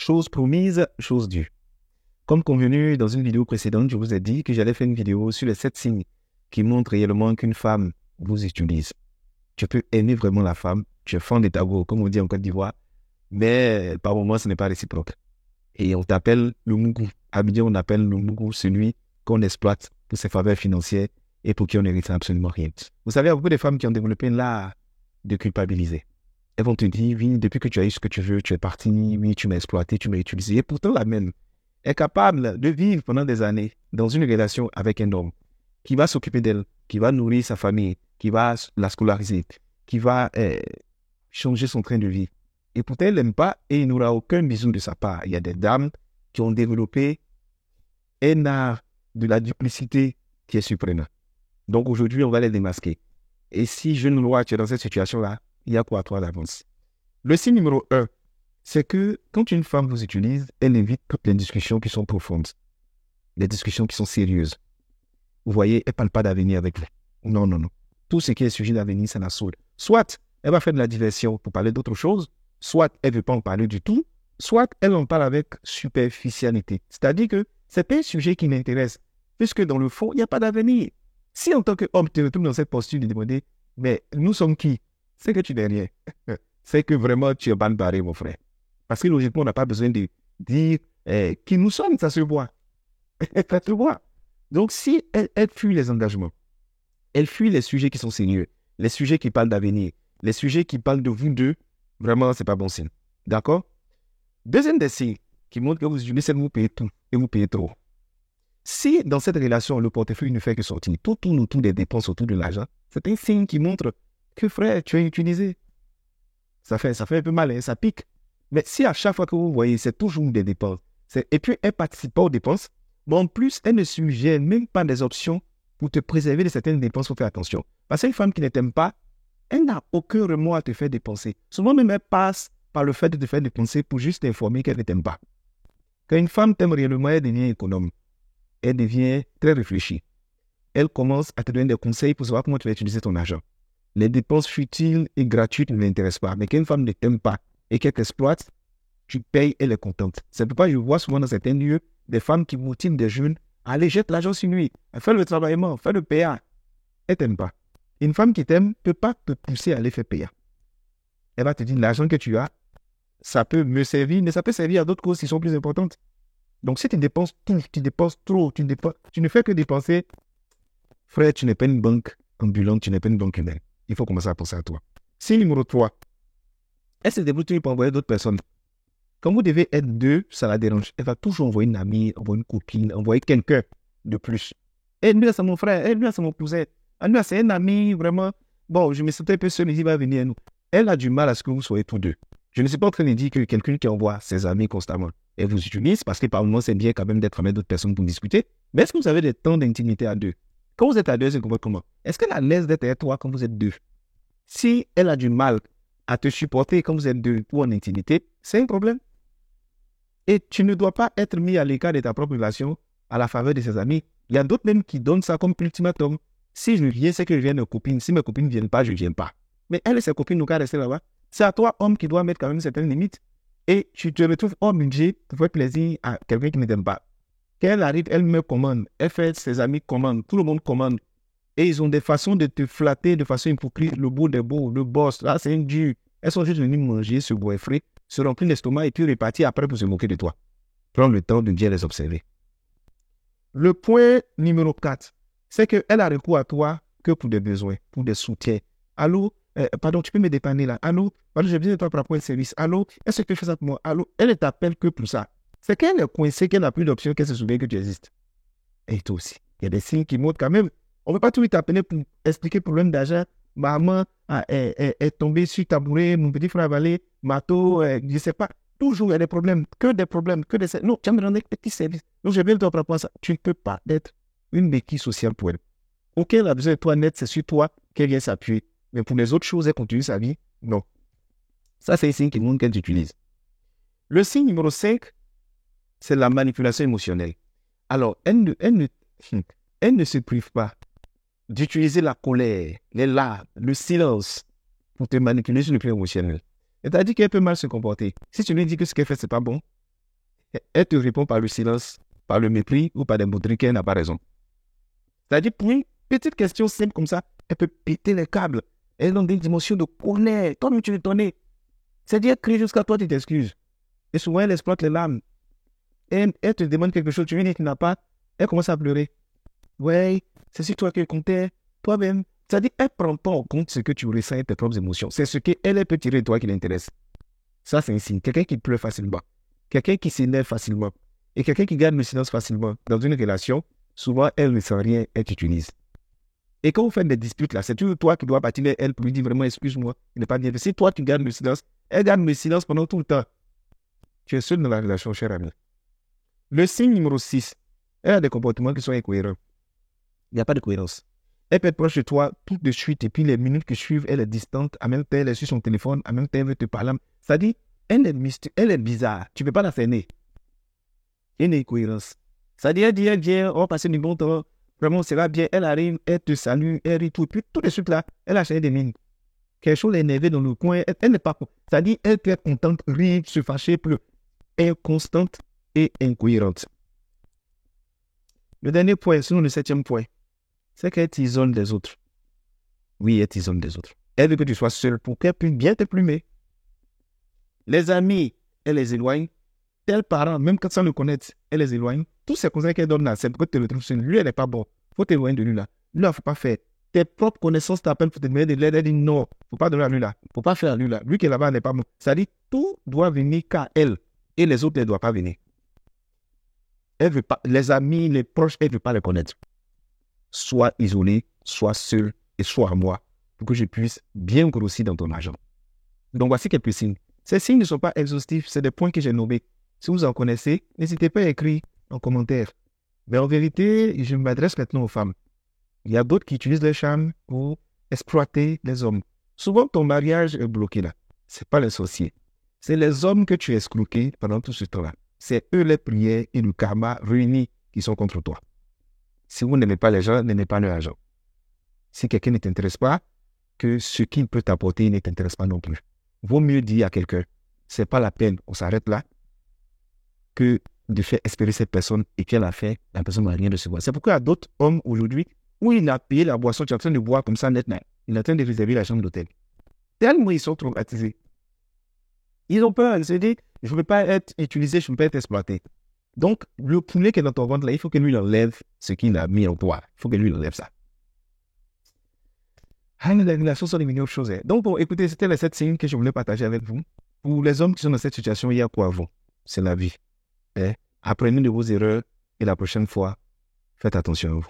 chose promise, chose due. Comme convenu dans une vidéo précédente, je vous ai dit que j'allais faire une vidéo sur les 7 signes qui montrent réellement qu'une femme vous utilise. Tu peux aimer vraiment la femme, tu es fan de tabou, comme on dit en Côte d'Ivoire, mais par moments, ce n'est pas réciproque. Et on t'appelle le mougou. À midi, on appelle le mougou celui qu'on exploite pour ses faveurs financières et pour qui on n'hérite absolument rien. Vous savez, il y a beaucoup de femmes qui ont développé l'art de culpabiliser. Elles vont te dire, oui, depuis que tu as eu ce que tu veux, tu es parti, oui, tu m'as exploité, tu m'as utilisé. Et pourtant, la même est capable de vivre pendant des années dans une relation avec un homme qui va s'occuper d'elle, qui va nourrir sa famille, qui va la scolariser, qui va changer son train de vie. Et pourtant, elle n'aime pas et il n'aura aucun bisou de sa part. Il y a des dames qui ont développé un art de la duplicité qui est surprenant. Donc aujourd'hui, on va les démasquer. Et si jeune loi, tu es dans cette situation-là, il y a quoi à toi d'avance? Le signe numéro 1, c'est que quand une femme vous utilise, elle évite toutes les discussions qui sont profondes, les discussions qui sont sérieuses. Vous voyez, elle ne parle pas d'avenir avec vous. Non, non, non. Tout ce qui est sujet d'avenir, ça la saoule. Soit elle va faire de la diversion pour parler d'autre chose, soit elle ne veut pas en parler du tout, soit elle en parle avec superficialité. C'est-à-dire que ce n'est pas un sujet qui m'intéresse, puisque dans le fond, il n'y a pas d'avenir. Si en tant qu'homme, tu te retrouves dans cette posture de demander, mais nous sommes qui? C'est que tu n'es rien. C'est que vraiment, tu es mal barré, mon frère. Parce que logiquement, on n'a pas besoin de dire qui nous sommes, ça se voit. Ça se voit. Donc, si elle fuit les engagements, elle fuit les sujets qui sont sérieux, les sujets qui parlent d'avenir, les sujets qui parlent de vous deux, vraiment, ce n'est pas bon signe. D'accord? Deuxième des signes qui montre que vous utilisez, c'est que vous payez tout et vous payez trop. Si dans cette relation, le portefeuille ne fait que sortir, tout tourne autour des dépenses, autour de l'argent, c'est un signe qui montre que, frère, tu es utilisé. Ça fait un peu mal, hein, ça pique. Mais si à chaque fois que vous voyez, c'est toujours des dépenses, et puis elle ne participe pas aux dépenses, mais en plus, elle ne suggère même pas des options pour te préserver de certaines dépenses, il faut faire attention. Parce qu'une femme qui ne t'aime pas, elle n'a aucun remords à te faire dépenser. Souvent même, elle passe par le fait de te faire dépenser pour juste t'informer qu'elle ne t'aime pas. Quand une femme t'aime réellement, elle devient économe. Elle devient très réfléchie. Elle commence à te donner des conseils pour savoir comment tu vas utiliser ton argent. Les dépenses futiles et gratuites ne l'intéressent pas. Mais quand une femme ne t'aime pas et qu'elle t'exploite, tu payes, elle est contente. C'est pourquoi je vois souvent dans certains lieux des femmes qui motivent des jeunes à aller jeter l'argent sur lui. Fais le travaillement, fais le PA. Elle ne t'aime pas. Une femme qui t'aime ne peut pas te pousser à aller faire PA. Elle va te dire, l'argent que tu as, ça peut me servir, mais ça peut servir à d'autres causes qui sont plus importantes. Donc si tu dépenses tout, tu dépenses trop, tu ne fais que dépenser, frère, tu n'es pas une banque ambulante, tu n'es pas une banque humaine. Il faut commencer à penser à toi. Signe numéro 3. Elle se débrouille pour envoyer d'autres personnes. Quand vous devez être deux, ça la dérange. Elle va toujours envoyer une amie, envoyer une copine, envoyer quelqu'un de plus. Et lui, c'est mon frère, et lui, c'est mon cousin. Et lui, c'est un ami, vraiment. Bon, je me sentais un peu seul, il va venir à nous. Elle a du mal à ce que vous soyez tous deux. Je ne suis pas en train de dire que quelqu'un qui envoie ses amis constamment, elle vous utilise, parce que par moments, c'est bien quand même d'être avec d'autres personnes pour discuter. Mais est-ce que vous avez des temps d'intimité à deux? Quand vous êtes à deux, c'est comment? Est-ce qu'elle a l'aise d'être avec toi quand vous êtes deux? Si elle a du mal à te supporter quand vous êtes deux ou en intimité, c'est un problème. Et tu ne dois pas être mis à l'écart de ta propre relation à la faveur de ses amis. Il y a d'autres même qui donnent ça comme ultimatum. Si je viens, c'est que je viens de copines. Si mes copines ne viennent pas, je ne viens pas. Mais elle et ses copines n'ont qu'à rester là-bas. C'est à toi, homme, qui doit mettre quand même certaines limites. Et tu te retrouves hors budget pour faire plaisir à quelqu'un qui ne t'aime pas. Quand elle arrive, elle me commande. Elle fait ses amis commandent. Tout le monde commande. Et ils ont des façons de te flatter de façon hypocrite. Le beau des beaux, le boss, là, c'est un dur. Elles sont juste venues manger ce bois frais, se remplir l'estomac et puis repartir après pour se moquer de toi. Prends le temps de bien les observer. Le point numéro 4, c'est qu'elle a recours à toi que pour des besoins, pour des soutiens. Allô, pardon, tu peux me dépanner là. Allô, pardon, j'ai besoin de toi pour apprendre un service. Allô, est-ce que tu fais ça pour moi? Allô, elle ne t'appelle que pour ça. C'est qu'elle est coincée, qu'elle n'a plus d'option, qu'elle se souvient que tu existes. Et toi aussi. Il y a des signes qui montrent quand même. On ne peut pas tout t'appeler pour expliquer le problème d'argent. Maman est tombée sur tabouret, mon petit frère avalé, mato, je ne sais pas. Toujours il y a des problèmes, que des problèmes, que des... Non, tu vas me rendre un petit service. Donc j'ai bien le temps pour apprendre ça. Tu ne peux pas être une béquille sociale pour elle. Ok, elle a besoin de toi net, c'est sur toi qu'elle vient s'appuyer. Mais pour les autres choses, elle continue sa vie. Non. Ça, c'est un signe qui montre qu'elle t'utilise. Le signe numéro 5, c'est la manipulation émotionnelle. Alors, elle ne se prive pas d'utiliser la colère, les larmes, le silence pour te manipuler sur le plan émotionnel. C'est-à-dire qu'elle peut mal se comporter. Si tu lui dis que ce qu'elle fait, c'est pas bon, Elle te répond par le silence, par le mépris ou par des mots qu'elle n'a pas raison. C'est-à-dire, pour une petite question simple comme ça, elle peut péter les câbles. Elle donne des émotions de colère. Toi-même, tu es étonné. C'est-à-dire, elle crie jusqu'à toi, tu t'excuses. Et souvent, elle exploite les larmes. Elle te demande quelque chose, tu lui dis que tu n'as pas. Elle commence à pleurer. Ouais, c'est sur toi qu'elle comptait, toi-même. C'est-à-dire, elle ne prend pas en compte ce que tu ressens et tes propres émotions. C'est ce qu'elle peut tirer de toi qui l'intéresse. Ça, c'est un signe. Quelqu'un qui pleure facilement. Quelqu'un qui s'énerve facilement. Et quelqu'un qui garde le silence facilement. Dans une relation, souvent, elle ne sent rien, elle t'utilise. Et quand vous faites des disputes, là, c'est toujours toi qui dois partir vers elle pour lui dire vraiment, excuse-moi, il n'est pas bien. Si toi, tu gardes le silence, elle garde le silence pendant tout le temps. Tu es seul dans la relation, cher ami. Le signe numéro 6, elle a des comportements qui sont incohérents. Il n'y a pas de cohérence. Elle peut être proche de toi tout de suite et puis les minutes qui suivent, elle est distante. En même temps, elle est sur son téléphone. En même temps, elle veut te parler. C'est-à-dire, elle est bizarre. Tu ne peux pas la freiner. Il y a une incohérence. C'est-à-dire, elle dit, on va passer du bon temps. Vraiment, ça va bien. Elle arrive, elle te salue, elle rit tout. Et puis, tout de suite là, elle a changé de mine. Quelque chose est énervé dans le coin. Elle n'est pas. C'est-à-dire, elle peut être contente, rire, se fâcher, pleurer. Inconstante et incohérente. Le dernier point, sinon le 7e point, c'est qu'elle t'isole des autres. Oui, elle t'isole des autres. Elle veut que tu sois seul pour qu'elle puisse bien te plumer. Les amis, elle les éloigne. Tes parents, même quand ça le connaît, elle les éloigne. Tous ces conseils qu'elle donne là, c'est pour que tu le trouves seul. Lui, elle n'est pas bon. Il faut t'éloigner de lui là. Lui là, il ne faut pas faire. Tes propres connaissances t'appellent pour te demander de l'aide. Elle dit non, il ne faut pas donner à lui là. Il ne faut pas faire à lui là. Lui qui est là-bas n'est pas bon. Ça dit tout doit venir qu'à elle. Et les autres ne doivent pas venir. Elle veut pas, les amis, les proches, elle ne veut pas les connaître. Sois isolé, sois seul et sois à moi pour que je puisse bien grossir dans ton argent. Donc voici quelques signes. Ces signes ne sont pas exhaustifs, c'est des points que j'ai nommés. Si vous en connaissez, n'hésitez pas à écrire en commentaire. Mais en vérité, je m'adresse maintenant aux femmes. Il y a d'autres qui utilisent les charmes pour exploiter les hommes. Souvent, ton mariage est bloqué là. Ce n'est pas les sorciers. C'est les hommes que tu as escroqués pendant tout ce temps-là. C'est eux les prières et le karma réunis qui sont contre toi. Si vous n'aimez pas les gens, n'aimez pas leur argent. Si quelqu'un ne t'intéresse pas, que ce qu'il peut t'apporter ne t'intéresse pas non plus. Vaut mieux dire à quelqu'un, c'est pas la peine, on s'arrête là, que de faire espérer cette personne et qu'elle a fait, la personne ne va rien recevoir. C'est pourquoi il y a d'autres hommes aujourd'hui où il a payé la boisson, tu es en train de boire comme ça net, il est en train de réserver la chambre d'hôtel. Tellement ils sont traumatisés. Ils ont peur, ils se disent, je ne veux pas être utilisé, je ne veux pas être exploité. Donc, le poulet qui est dans ton ventre là, il faut que lui enlève ce qu'il a mis en toi. Il faut que lui enlève ça. Les relations sont des millions de choses. Donc, bon, écoutez, c'était les 7 signes que je voulais partager avec vous. Pour les hommes qui sont dans cette situation, il y a quoi avant? C'est la vie. Apprenez de vos erreurs et la prochaine fois, faites attention à vous.